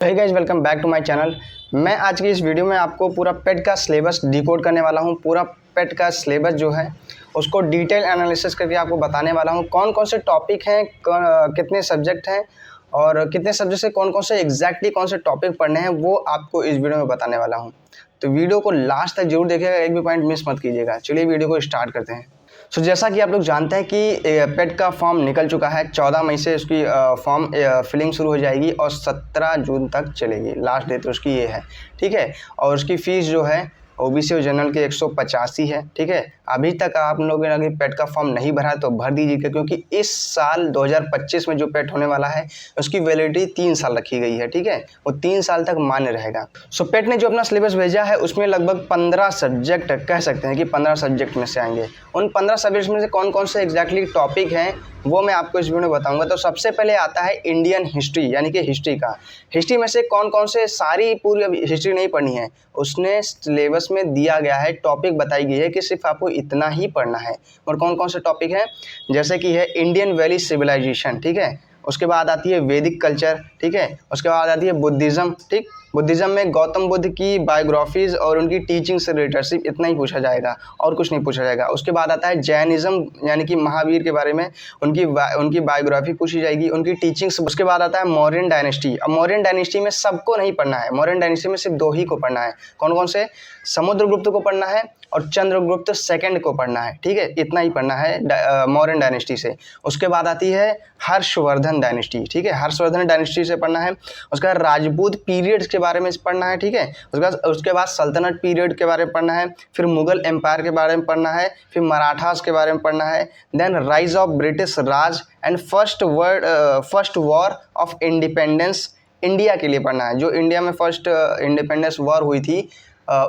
Hey guys, welcome back to my channel. मैं आज की इस वीडियो में आपको पूरा पेट का सिलेबस डिकोड करने वाला हूं। पूरा पेट का सिलेबस जो है उसको डिटेल एनालिसिस करके आपको बताने वाला हूं। कौन कौन से टॉपिक हैं, कितने सब्जेक्ट हैं और कितने सब्जेक्ट से कौन कौन से एग्जैक्टली कौन से टॉपिक पढ़ने हैं वो आपको इस वीडियो में बताने वाला हूँ। तो वीडियो को लास्ट तक जरूर देखिएगा, एक भी पॉइंट मिस मत कीजिएगा। चलिए वीडियो को स्टार्ट करते हैं। जैसा कि आप लोग जानते हैं कि पेट का फॉर्म निकल चुका है। 14 मई से उसकी फॉर्म फिलिंग शुरू हो जाएगी और 17 जून तक चलेगी। लास्ट डेट उसकी ये है, ठीक है। और उसकी फ़ीस जो है ओबीसी और जनरल की 185 है, ठीक है। अभी तक आप लोगों ने अगर पेट का फॉर्म नहीं भरा तो भर दीजिएगा, क्योंकि इस साल 2025 में जो पेट होने वाला है उसकी वैलिडिटी 3 साल रखी गई है, ठीक है। वो 3 साल तक मान्य रहेगा। पेट ने जो अपना सिलेबस भेजा है उसमें लगभग 15 सब्जेक्ट, कह सकते हैं कि 15 सब्जेक्ट में से आएंगे। उन 15 सब्जेक्ट में से कौन कौन से एग्जैक्टली टॉपिक हैं वो मैं आपको इस वीडियो में बताऊंगा। तो सबसे पहले आता है इंडियन हिस्ट्री, यानी कि हिस्ट्री का। हिस्ट्री में से कौन कौन से, सारी पूरी अभी हिस्ट्री नहीं पढ़नी है, उसने सिलेबस में दिया गया है, टॉपिक बताई गई है कि सिर्फ आपको इतना ही पढ़ना है। और कौन कौन से टॉपिक हैं, जैसे कि है इंडियन वैली सिविलाइजेशन, ठीक है। उसके बाद आती है वैदिक कल्चर, ठीक है। उसके बाद आती है बुद्धिज़्म, ठीक। बुद्धिज़्म में गौतम बुद्ध की बायोग्राफीज और उनकी टीचिंग से रिलेटेड सिर्फ इतना ही पूछा जाएगा और कुछ नहीं पूछा जाएगा। उसके बाद आता है जैनिज़्म, यानी कि महावीर के बारे में उनकी बायोग्राफी पूछी जाएगी, उनकी टीचिंग्स। उसके बाद आता है मौर्यन डायनेस्टी। अब मौर्यन डायनेस्टी में सबको नहीं पढ़ना है, मौर्यन डायनेस्टी में सिर्फ 2 ही को पढ़ना है। कौन कौन से, समुद्रगुप्त को पढ़ना है और चंद्रगुप्त सेकंड को पढ़ना है, ठीक है। इतना ही पढ़ना है मौर्यन डायनेस्टी से। उसके बाद आती है हर्षवर्धन डायनेस्टी, ठीक है। हर्षवर्धन डायनेस्टी से पढ़ना है। उसके बाद राजपूत पीरियड्स के बारे में पढ़ना है, ठीक है। उसके बाद सल्तनत पीरियड के बारे में पढ़ना है। फिर मुगल एम्पायर के बारे में पढ़ना है। फिर मराठास के बारे में पढ़ना है। Then rise of British Raj and first war of independence India के लिए पढ़ना है। जो इंडिया में फर्स्ट इंडिपेंडेंस वॉर हुई थी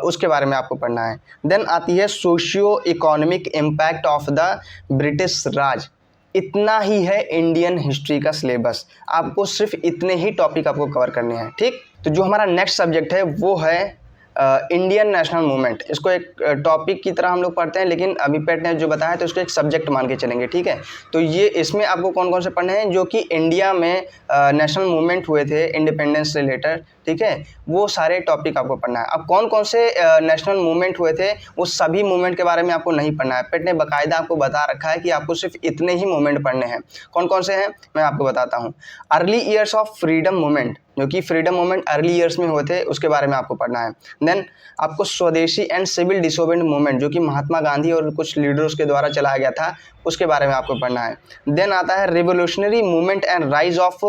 उसके बारे में आपको पढ़ना है। देन आती है socio economic impact of the British Raj. इतना ही है इंडियन हिस्ट्री का सिलेबस। आपको सिर्फ इतने ही टॉपिक आपको कवर करने हैं, ठीक। तो जो हमारा नेक्स्ट सब्जेक्ट है वो है इंडियन नेशनल मूवमेंट। इसको एक टॉपिक की तरह हम लोग पढ़ते हैं, लेकिन अभी पेट ने जो बताया तो इसको एक सब्जेक्ट मान के चलेंगे, ठीक है। तो ये इसमें आपको कौन कौन से पढ़ने हैं, जो कि इंडिया में नेशनल मूवमेंट हुए थे इंडिपेंडेंस से रिलेटेड, ठीक है। वो सारे टॉपिक आपको पढ़ना है। अब कौन कौन से नेशनल मूवमेंट हुए थे, वो सभी मूवमेंट के बारे में आपको नहीं पढ़ना है। पेट ने बाकायदा आपको बता रखा है कि आपको सिर्फ इतने ही मूवमेंट पढ़ने हैं। कौन कौन से हैं मैं आपको बताता हूँ। Early years of freedom movement, जो कि फ्रीडम मूवमेंट अर्ली ईयर्स में हुए थे, उसके बारे में आपको पढ़ना है। देन आपको स्वदेशी एंड सिविल डिसोबेडिएंट मूवमेंट, जो कि महात्मा गांधी और कुछ लीडर्स के द्वारा चलाया गया था, उसके बारे में आपको पढ़ना है। देन आता है revolutionary movement and rise of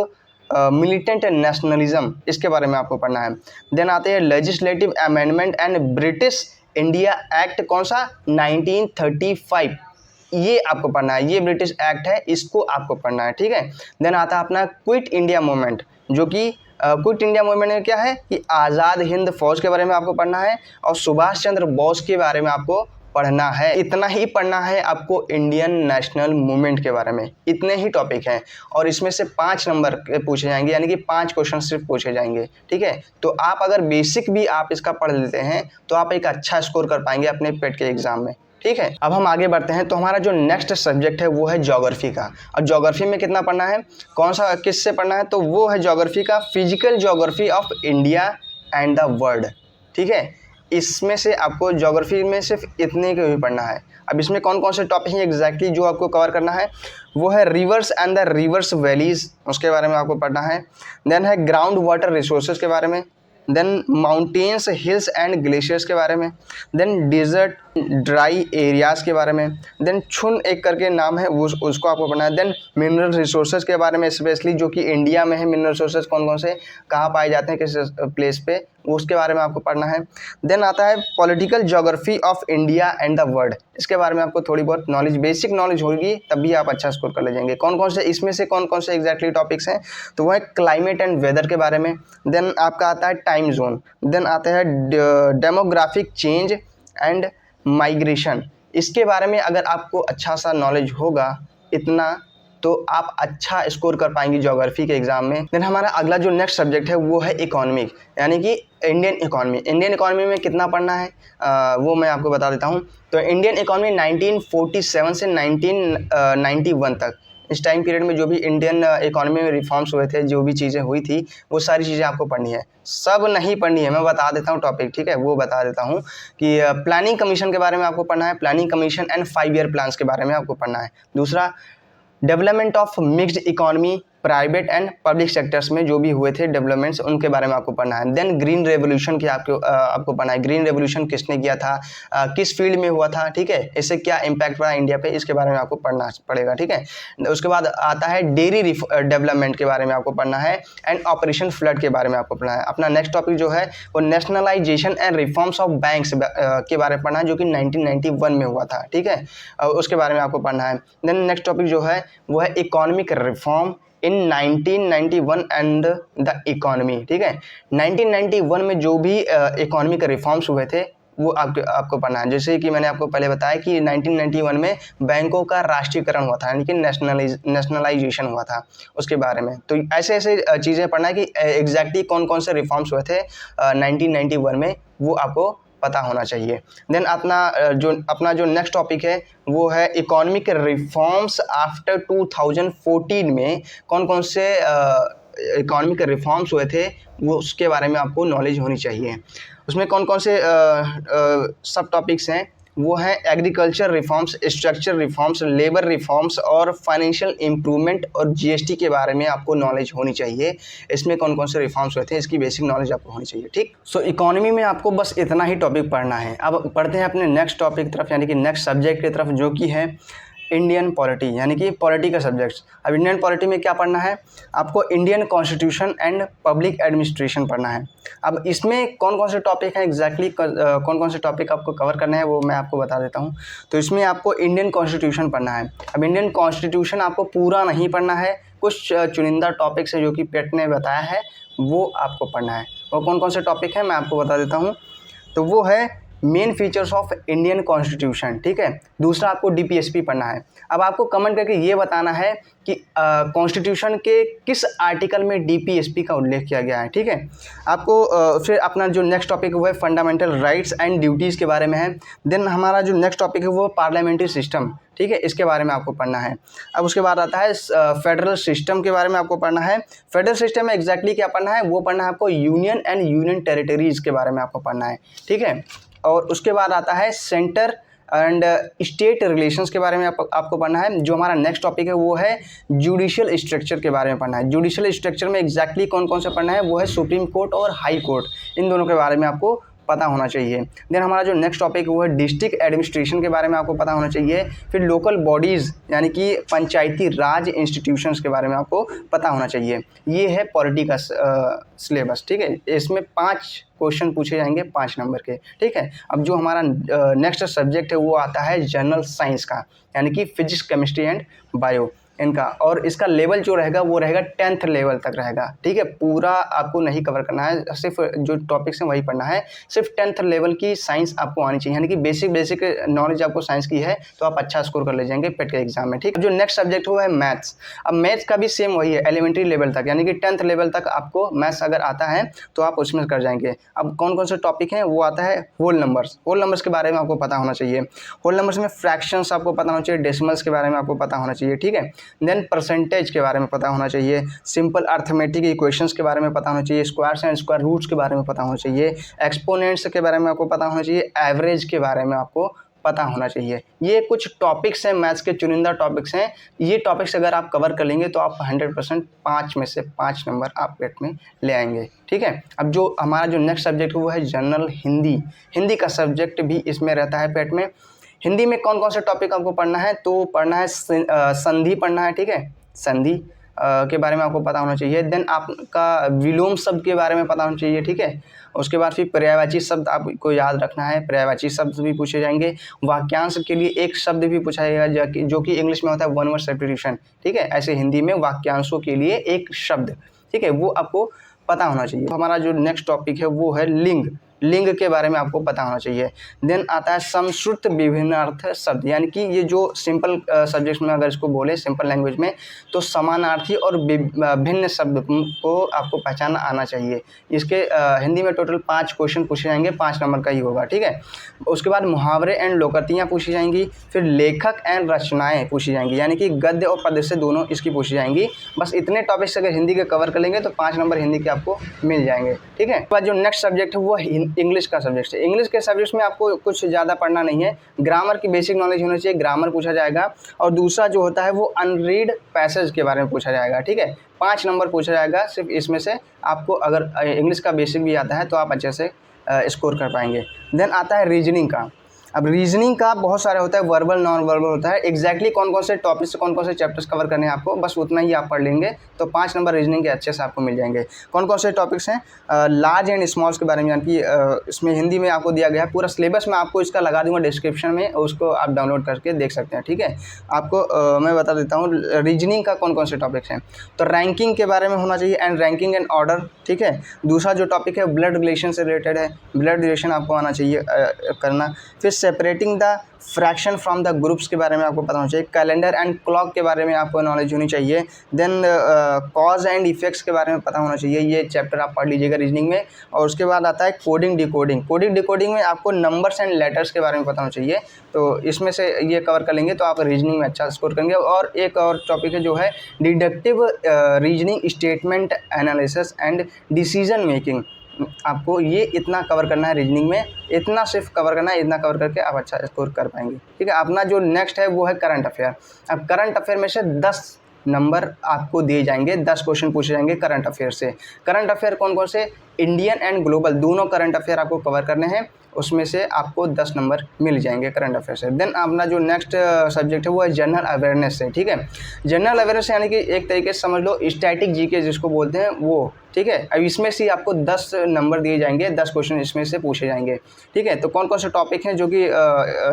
militant nationalism, इसके बारे में आपको पढ़ना है। देन आते हैं legislative amendment and British India act, कौन सा, 1935, ये आपको पढ़ना है। ये ब्रिटिश एक्ट है, इसको आपको पढ़ना है, ठीक है। देन आता है अपना क्विट इंडिया मूवमेंट, जो कि क्विट इंडिया मूवमेंट में क्या है कि आज़ाद हिंद फौज के बारे में आपको पढ़ना है और सुभाष चंद्र बोस के बारे में आपको पढ़ना है। इतना ही पढ़ना है आपको इंडियन नेशनल मूवमेंट के बारे में। इतने ही टॉपिक हैं और इसमें से 5 नंबर पूछे जाएंगे, यानी कि 5 क्वेश्चन सिर्फ पूछे जाएंगे, ठीक है। तो आप अगर बेसिक भी आप इसका पढ़ लेते हैं तो आप एक अच्छा स्कोर कर पाएंगे अपने पेट के एग्जाम में, ठीक है। अब हम आगे बढ़ते हैं। तो हमारा जो नेक्स्ट सब्जेक्ट है वो है ज्योग्राफी का। अब ज्योग्राफी में कितना पढ़ना है, कौन सा, किससे पढ़ना है, तो वो है ज्योग्राफी का physical geography of India and the world, ठीक है। इसमें से आपको ज्योग्राफी में सिर्फ इतने को ही पढ़ना है। अब इसमें कौन कौन से टॉपिक हैं एग्जैक्टली जो आपको कवर करना है, वो है reverse and the reverse valleys, उसके बारे में आपको पढ़ना है। देन है ग्राउंड वाटर रिसोर्सेज के बारे में। Then mountains, hills and glaciers के बारे में। देन डिजर्ट ड्राई एरियाज़ के बारे में। देन छुन एक करके नाम है उसको आपको पढ़ना है। देन मिनरल रिसोर्सेज के बारे में, स्पेशली जो कि इंडिया में है, मिनरल रिसोर्सेज कौन कौन से कहाँ पाए जाते हैं, किस प्लेस पे, वो उसके बारे में आपको पढ़ना है। देन आता है political geography of India and the world. इसके बारे में आपको थोड़ी बहुत नॉलेज, बेसिक नॉलेज होगी, तभी आप अच्छा स्कोर कर ले जाएंगे। कौन कौन से, इसमें से कौन कौन से एग्जैक्टली टॉपिक्स हैं, तो वो है क्लाइमेट एंड वेदर के बारे में। देन आपका आता है टाइम जोन। देन आता है डेमोग्राफिक चेंज एंड माइग्रेशन। इसके बारे में अगर आपको अच्छा सा नॉलेज होगा इतना, तो आप अच्छा स्कोर कर पाएंगे ज्योग्राफी के एग्जाम में। देन हमारा अगला जो नेक्स्ट सब्जेक्ट है वो है इकोनॉमिक, यानी कि इंडियन इकोनॉमी। इंडियन इकोनॉमी में कितना पढ़ना है वो मैं आपको बता देता हूँ। तो इंडियन इकोनॉमी 1947 से 1991 तक, इस टाइम पीरियड में जो भी इंडियन इकोनॉमी में रिफॉर्म्स हुए थे, जो भी चीज़ें हुई थी, वो सारी चीज़ें आपको पढ़नी है। सब नहीं पढ़नी है, मैं बता देता हूँ टॉपिक, ठीक है, वो बता देता हूँ कि प्लानिंग कमीशन के बारे में आपको पढ़ना है, planning commission and 5 year plans के बारे में आपको पढ़ना है। दूसरा, development of mixed economy, private and public sectors में जो भी हुए थे डेवलपमेंट्स, उनके बारे में आपको पढ़ना है। देन ग्रीन रेवोल्यूशन की आपको पढ़ना है, ग्रीन रेवोल्यूशन किसने किया था, किस फील्ड में हुआ था, ठीक है, इससे क्या इम्पैक्ट पड़ा इंडिया पे, इसके बारे में आपको पढ़ना पड़ेगा, ठीक है। उसके बाद आता है डेयरी डेवलपमेंट के बारे में आपको पढ़ना है एंड ऑपरेशन फ्लड के बारे में आपको पढ़ना है। अपना नेक्स्ट टॉपिक जो है वो nationalisation and reforms of banks के बारे में पढ़ना है, जो कि 1991 में हुआ था, ठीक है, उसके बारे में आपको पढ़ना है। देन नेक्स्ट टॉपिक जो है वो है economic reform in 1991 and the economy, ठीक है। 1991 में जो भी इकोनॉमी के रिफॉर्म्स हुए थे वो आपको पढ़ना है। जैसे कि मैंने आपको पहले बताया कि 1991 में बैंकों का राष्ट्रीयकरण हुआ था, यानी कि नेशनलाइजेशन हुआ था, उसके बारे में। तो ऐसे ऐसे चीज़ें पढ़ना है कि एग्जैक्टली कौन कौन से रिफॉर्म्स हुए थे 1991 में, वो आपको पता होना चाहिए। देन अपना जो नेक्स्ट टॉपिक है वो है इकोनॉमिक रिफॉर्म्स आफ्टर 2014 में कौन कौन से इकोनॉमिक रिफॉर्म्स हुए थे, वो उसके बारे में आपको नॉलेज होनी चाहिए। उसमें कौन कौन से सब टॉपिक्स हैं, वो हैं agriculture reforms, structure reforms, labour reforms और फाइनेंशियल इम्प्रूवमेंट और जीएसटी के बारे में आपको नॉलेज होनी चाहिए। इसमें कौन कौन से रिफॉर्म्स हुए थे, इसकी बेसिक नॉलेज आपको होनी चाहिए, ठीक। सो इकोनॉमी में आपको बस इतना ही टॉपिक पढ़ना है। अब पढ़ते हैं अपने नेक्स्ट टॉपिक की तरफ, यानी कि नेक्स्ट सब्जेक्ट की तरफ, जो कि है इंडियन पॉलिटी, यानी कि पॉलिटी का सब्जेक्ट्स। अब इंडियन पॉलिटी में क्या पढ़ना है, आपको Indian constitution and public administration पढ़ना है। अब इसमें कौन कौन से टॉपिक हैं एग्जैक्टली कौन कौन से टॉपिक आपको कवर करने हैं, वो मैं आपको बता देता हूँ। तो इसमें आपको इंडियन कॉन्स्टिट्यूशन पढ़ना है। अब इंडियन कॉन्स्टिट्यूशन आपको पूरा नहीं पढ़ना है, कुछ चुनिंदा टॉपिक्स है जो कि पेट ने बताया है, वो आपको पढ़ना है। वो कौन कौन से टॉपिक हैं मैं आपको बता देता हूँ। तो वो है main features of Indian constitution, ठीक है। दूसरा, आपको डीपीएसपी पढ़ना है। अब आपको कमेंट करके ये बताना है कि कॉन्स्टिट्यूशन के किस आर्टिकल में डीपीएसपी का उल्लेख किया गया है, ठीक है। आपको फिर अपना जो नेक्स्ट टॉपिक है वो है फंडामेंटल राइट्स एंड ड्यूटीज़ के बारे में है। देन हमारा जो नेक्स्ट टॉपिक है वो पार्लियामेंट्री सिस्टम, ठीक है, इसके बारे में आपको पढ़ना है। अब उसके बाद आता है फेडरल सिस्टम के बारे में आपको पढ़ना है। फेडरल सिस्टम में एग्जैक्टली क्या पढ़ना है, वो पढ़ना है आपको यूनियन एंड यूनियन टेरिटरीज़ के बारे में आपको पढ़ना है, ठीक है। और उसके बाद आता है सेंटर एंड स्टेट रिलेशंस के बारे में आपको पढ़ना है। जो हमारा नेक्स्ट टॉपिक है वो है जुडिशियल स्ट्रक्चर के बारे में पढ़ना है। जुडिशियल स्ट्रक्चर में एग्जैक्टली कौन कौन सा पढ़ना है, वो है सुप्रीम कोर्ट और हाई कोर्ट, इन दोनों के बारे में आपको पता होना चाहिए। देन हमारा जो नेक्स्ट टॉपिक है वो है डिस्ट्रिक्ट एडमिनिस्ट्रेशन के बारे में आपको पता होना चाहिए। फिर लोकल बॉडीज़ यानी कि पंचायती राज इंस्टीट्यूशंस के बारे में आपको पता होना चाहिए। ये है पॉलिटी का सिलेबस, ठीक है। इसमें 5 क्वेश्चन पूछे जाएंगे 5 नंबर के, ठीक है। अब जो हमारा नेक्स्ट सब्जेक्ट है वो आता है जनरल साइंस का, यानी कि फिजिक्स, केमिस्ट्री एंड बायो इनका, और इसका लेवल जो रहेगा वो रहेगा 10th लेवल तक रहेगा, ठीक है। पूरा आपको नहीं कवर करना है, सिर्फ जो टॉपिक्स हैं वही पढ़ना है। सिर्फ 10th लेवल की साइंस आपको आनी चाहिए, यानी कि बेसिक नॉलेज आपको साइंस की है तो आप अच्छा स्कोर कर ले जाएंगे पेट के एग्जाम में, ठीक है। जो नेक्स्ट सब्जेक्ट हुआ है मैथ्स। अब मैथ्स का भी सेम वही है, एलिमेंट्री लेवल तक, यानी कि 10th लेवल तक आपको मैथ्स अगर आता है तो आप उसमें कर जाएंगे। अब कौन कौन से टॉपिक हैं, वो आता है होल नंबर्स। होल नंबर्स के बारे में आपको पता होना चाहिए। होल नंबर्स में फ्रैक्शंस आपको पता होना चाहिए, डेसिमल्स के बारे में आपको पता होना चाहिए, ठीक है। देन परसेंटेज के बारे में पता होना चाहिए, सिंपल अर्थमेटिक इक्वेशंस के बारे में पता होना चाहिए, स्क्वायर्स एंड स्क्वायर रूट्स के बारे में पता होना चाहिए, एक्सपोनेंट्स के बारे में आपको पता होना चाहिए, एवरेज के बारे में आपको पता होना चाहिए। ये कुछ टॉपिक्स हैं, मैथ्स के चुनिंदा टॉपिक्स हैं। ये टॉपिक्स अगर आप कवर कर लेंगे तो आप 100% 5 में से 5 नंबर आप पेट में ले आएंगे, ठीक है। अब जो हमारा जो नेक्स्ट सब्जेक्ट है वो है जनरल हिंदी। हिंदी का सब्जेक्ट भी इसमें रहता है पेट में। हिंदी में कौन कौन से टॉपिक आपको पढ़ना है, तो पढ़ना है संधि पढ़ना है, ठीक है। संधि के बारे में आपको पता होना चाहिए। देन आपका विलोम शब्द के बारे में पता होना चाहिए, ठीक है। उसके बाद फिर पर्यायवाची शब्द आपको याद रखना है, पर्यायवाची शब्द भी पूछे जाएंगे। वाक्यांश के लिए एक शब्द भी पूछा जाएगा जो कि इंग्लिश में होता है वन वर्ड सब्स्टिट्यूशन, ठीक है। ऐसे हिंदी में वाक्यांशों के लिए एक शब्द, ठीक है, वो आपको पता होना चाहिए। हमारा जो नेक्स्ट टॉपिक है वो है लिंग। लिंग के बारे में आपको पता होना चाहिए। देन आता है समश्रुत विभिन्नार्थ शब्द, यानी कि ये जो सिंपल सब्जेक्ट में अगर इसको बोले सिंपल लैंग्वेज में तो समानार्थी और भिन्न शब्द को आपको पहचानना आना चाहिए। इसके हिंदी में टोटल 5 क्वेश्चन पूछे जाएंगे, 5 नंबर का ही होगा, ठीक है। उसके बाद मुहावरे एंड लोकोक्तियाँ पूछी जाएंगी, फिर लेखक एंड रचनाएँ पूछी जाएंगी, यानी कि गद्य और पद्य से दोनों इसकी पूछी जाएंगी। बस इतने टॉपिक्स अगर हिंदी के कवर कर लेंगे तो 5 नंबर हिंदी के आपको मिल जाएंगे, ठीक है। उसके बाद जो नेक्स्ट सब्जेक्ट है वो इंग्लिश का सब्जेक्ट है। इंग्लिश के सब्जेक्ट में आपको कुछ ज़्यादा पढ़ना नहीं है, ग्रामर की बेसिक नॉलेज होनी चाहिए, ग्रामर पूछा जाएगा। और दूसरा जो होता है वो अनरीड पैसेज के बारे में पूछा जाएगा, ठीक है। 5 नंबर पूछा जाएगा सिर्फ इसमें से। आपको अगर इंग्लिश का बेसिक भी आता है तो आप अच्छे से स्कोर कर पाएंगे। देन आता है रीजनिंग का। अब रीजनिंग का बहुत सारे होता है, वर्बल नॉन वर्बल होता है। एग्जैक्टली कौन कौन से टॉपिक से कौन कौन से चैप्टर्स कवर करने हैं आपको, बस उतना ही आप पढ़ लेंगे तो 5 नंबर रीजनिंग के अच्छे से आपको मिल जाएंगे। कौन कौन से टॉपिक्स हैं, लार्ज एंड स्मॉल्स के बारे में, यानी कि इसमें हिंदी में आपको दिया गया है। पूरा सिलेबस मैं आपको इसका लगा दूंगा डिस्क्रिप्शन में, उसको आप डाउनलोड करके देख सकते हैं, ठीक है। आपको मैं बता देता हूँ रीजनिंग का कौन कौन से टॉपिक्स हैं। तो रैंकिंग के बारे में होना चाहिए, एंड रैंकिंग एंड ऑर्डर, ठीक है। दूसरा जो टॉपिक है ब्लड रिलेशन से रिलेटेड है, ब्लड रिलेशन आपको आना चाहिए करना। फिर separating the fraction from the groups के बारे में आपको पता होना चाहिए। कैलेंडर एंड क्लॉक के बारे में आपको नॉलेज होनी चाहिए। देन कॉज एंड इफेक्ट्स के बारे में पता होना चाहिए, ये चैप्टर आप पढ़ लीजिएगा रीजनिंग में। और उसके बाद आता है कोडिंग डिकोडिंग। कोडिंग डिकोडिंग में आपको नंबर्स एंड लेटर्स के बारे में पता होना चाहिए, तो इसमें से ये कवर कर लेंगे तो आप रीजनिंग में अच्छा स्कोर करेंगे। और एक और टॉपिक है जो है deductive reasoning, statement analysis and decision making. आपको ये इतना कवर करना है रीजनिंग में, इतना सिर्फ कवर करना है, इतना कवर करके आप अच्छा स्कोर कर पाएंगे, ठीक है। अपना जो नेक्स्ट है वो है करंट अफेयर। अब करंट अफेयर में से 10 नंबर आपको दिए जाएंगे, 10 क्वेश्चन पूछे जाएंगे करंट अफेयर से। करंट अफेयर कौन कौन से, इंडियन एंड ग्लोबल दोनों करंट अफेयर आपको कवर करने हैं, उसमें से आपको 10 नंबर मिल जाएंगे करंट अफेयर से। देन अपना जो नेक्स्ट सब्जेक्ट है वो है जनरल अवेयरनेस से, ठीक है। जनरल अवेयरनेस यानी कि एक तरीके से समझ लो स्टैटिक जीके जिसको बोलते हैं वो, ठीक है। अब इसमें से आपको 10 नंबर दिए जाएंगे, 10 क्वेश्चन इसमें से पूछे जाएंगे, ठीक है। तो कौन कौन से टॉपिक हैं जो कि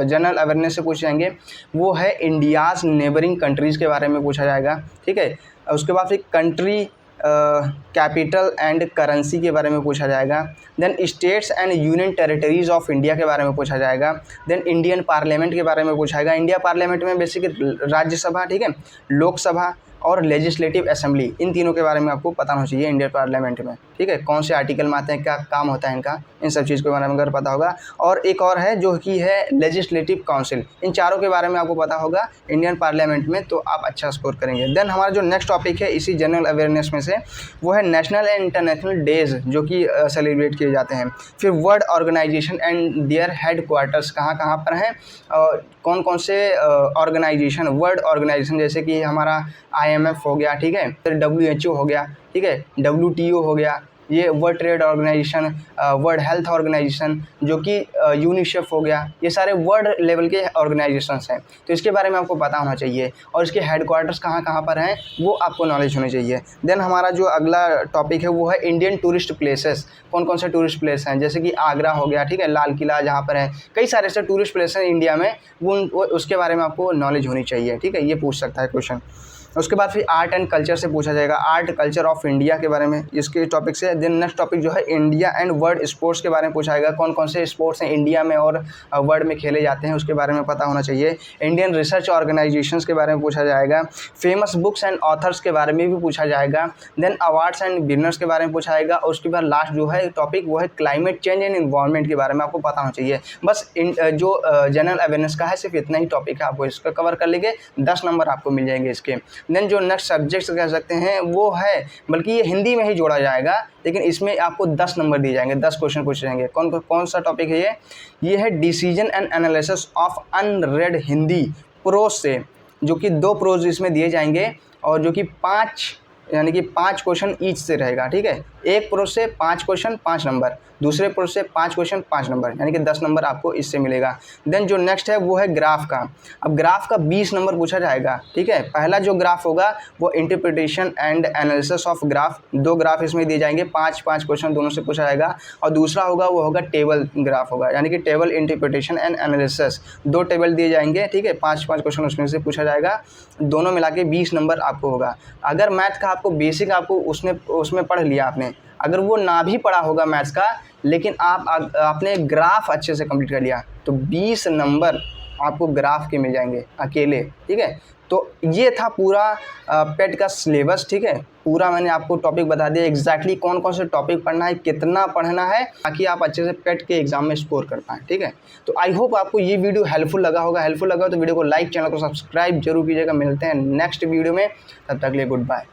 जनरल अवेयरनेस से पूछे जाएंगे, वो है इंडियाज़ नेबरिंग कंट्रीज़ के बारे में पूछा जाएगा, ठीक है। उसके बाद फिर कंट्री कैपिटल एंड करेंसी के बारे में पूछा जाएगा। Then states and union territories of India के बारे में पूछा जाएगा। देन इंडियन पार्लियामेंट के बारे में पूछा जाएगा। इंडिया पार्लियामेंट में बेसिकली राज्यसभा, ठीक है, लोकसभा और लेजिस्लेटिव असेंबली, इन तीनों के बारे में आपको पता होना चाहिए इंडियन पार्लियामेंट में, ठीक है। कौन से आर्टिकल में आते हैं, क्या काम होता है इनका, इन सब चीज़ के बारे में अगर पता होगा। और एक और है जो कि है लेजिस्लेटिव काउंसिल, इन चारों के बारे में आपको पता होगा इंडियन पार्लियामेंट में, तो आप अच्छा स्कोर करेंगे। देन हमारा जो नेक्स्ट टॉपिक है इसी जनरल अवेयरनेस में से वो है नेशनल एंड इंटरनेशनल डेज जो कि सेलिब्रेट किए जाते हैं। फिर world organization and their headquarters कहाँ कहाँ पर हैं, और कौन कौन से ऑर्गेनाइजेशन, वर्ल्ड ऑर्गेनाइजेशन जैसे कि हमारा IMF हो गया, ठीक है, फिर WHO हो गया, ठीक है, WTO हो गया, ये world trade organization, world health organization जो कि यूनिसेफ हो गया, ये सारे वर्ल्ड लेवल के ऑर्गेनाइजेशंस हैं, तो इसके बारे में आपको पता होना चाहिए। और इसके हेडक्वार्टर्स कहाँ कहाँ पर हैं वो आपको नॉलेज होनी चाहिए। देन हमारा जो अगला टॉपिक है वो है इंडियन टूरिस्ट प्लेसेस। कौन कौन से टूरिस्ट प्लेस हैं, जैसे कि आगरा हो गया, ठीक है, लाल किला जहाँ पर है, कई सारे ऐसे टूरिस्ट प्लेस हैं इंडिया में, वो उसके बारे में आपको नॉलेज होनी चाहिए, ठीक है, ये पूछ सकता है क्वेश्चन। उसके बाद फिर आर्ट एंड कल्चर से पूछा जाएगा, आर्ट कल्चर ऑफ इंडिया के बारे में, इसके टॉपिक से। देन नेक्स्ट टॉपिक जो है इंडिया एंड वर्ल्ड स्पोर्ट्स के बारे में पूछा जाएगा, कौन कौन से स्पोर्ट्स हैं इंडिया में और वर्ल्ड में खेले जाते हैं उसके बारे में पता होना चाहिए। इंडियन रिसर्च ऑर्गेनाइजेशंस के बारे में पूछा जाएगा। फेमस बुक्स एंड ऑथर्स के बारे में भी पूछा जाएगा। देन अवार्ड्स एंड विनर्स के बारे में पूछा जाएगा। और उसके बाद लास्ट जो है टॉपिक वो है क्लाइमेट चेंज एंड इन्वायरमेंट के बारे में आपको पता होना चाहिए। बस जो जनरल अवेयरनेस का है सिर्फ इतना ही टॉपिक है, आपको इसका कवर कर लेंगे, 10 नंबर आपको मिल जाएंगे इसके। देन जो नेक्स्ट सब्जेक्ट्स कह सकते हैं वो है, बल्कि ये हिंदी में ही जोड़ा जाएगा, लेकिन इसमें आपको 10 नंबर दिए जाएंगे, 10 क्वेश्चन पूछे जाएंगे। कौन सा टॉपिक है ये है decision and analysis of unread Hindi prose से, जो कि 2 प्रोज इसमें दिए जाएंगे और जो कि 5 यानी कि 5 क्वेश्चन ईच से रहेगा, ठीक है। एक प्रोज से 5 क्वेश्चन 5 नंबर, दूसरे प्रोज से 5 क्वेश्चन 5 नंबर, यानी कि 10 नंबर आपको इससे मिलेगा। देन जो नेक्स्ट है वो है ग्राफ का। अब ग्राफ का 20 नंबर पूछा जाएगा, ठीक है। पहला जो ग्राफ होगा वो interpretation and analysis of graph, 2 graph इसमें दिए जाएंगे, 5 क्वेश्चन दोनों से पूछा जाएगा। और दूसरा होगा वो होगा टेबल ग्राफ होगा, यानी कि table interpretation and analysis, 2 table दिए जाएंगे, ठीक है, 5 क्वेश्चन उसमें से पूछा जाएगा, दोनों मिला के 20 नंबर आपको होगा। अगर मैथ का आपको बेसिक आपको उसमें पढ़ लिया आपने, हैं। अगर वो ना भी पढ़ा होगा मैथ्स का, लेकिन आपने ग्राफ अच्छे से कंप्लीट कर लिया तो 20 नंबर आपको ग्राफ के मिल जाएंगे अकेले, ठीक है। तो ये था पूरा पेट का सिलेबस, ठीक है। पूरा मैंने आपको टॉपिक बता दिया एग्जैक्टली कौन कौन से टॉपिक पढ़ना है, कितना पढ़ना है, ताकि आप अच्छे से पेट के एग्जाम में स्कोर कर पाएँ, ठीक है। तो आई होप आपको ये वीडियो हेल्पफुल लगा होगा। हेल्पफुल लगा तो वीडियो को लाइक, चैनल को सब्सक्राइब जरूर कीजिएगा। मिलते हैं नेक्स्ट वीडियो में, तब तक के लिए गुड बाय।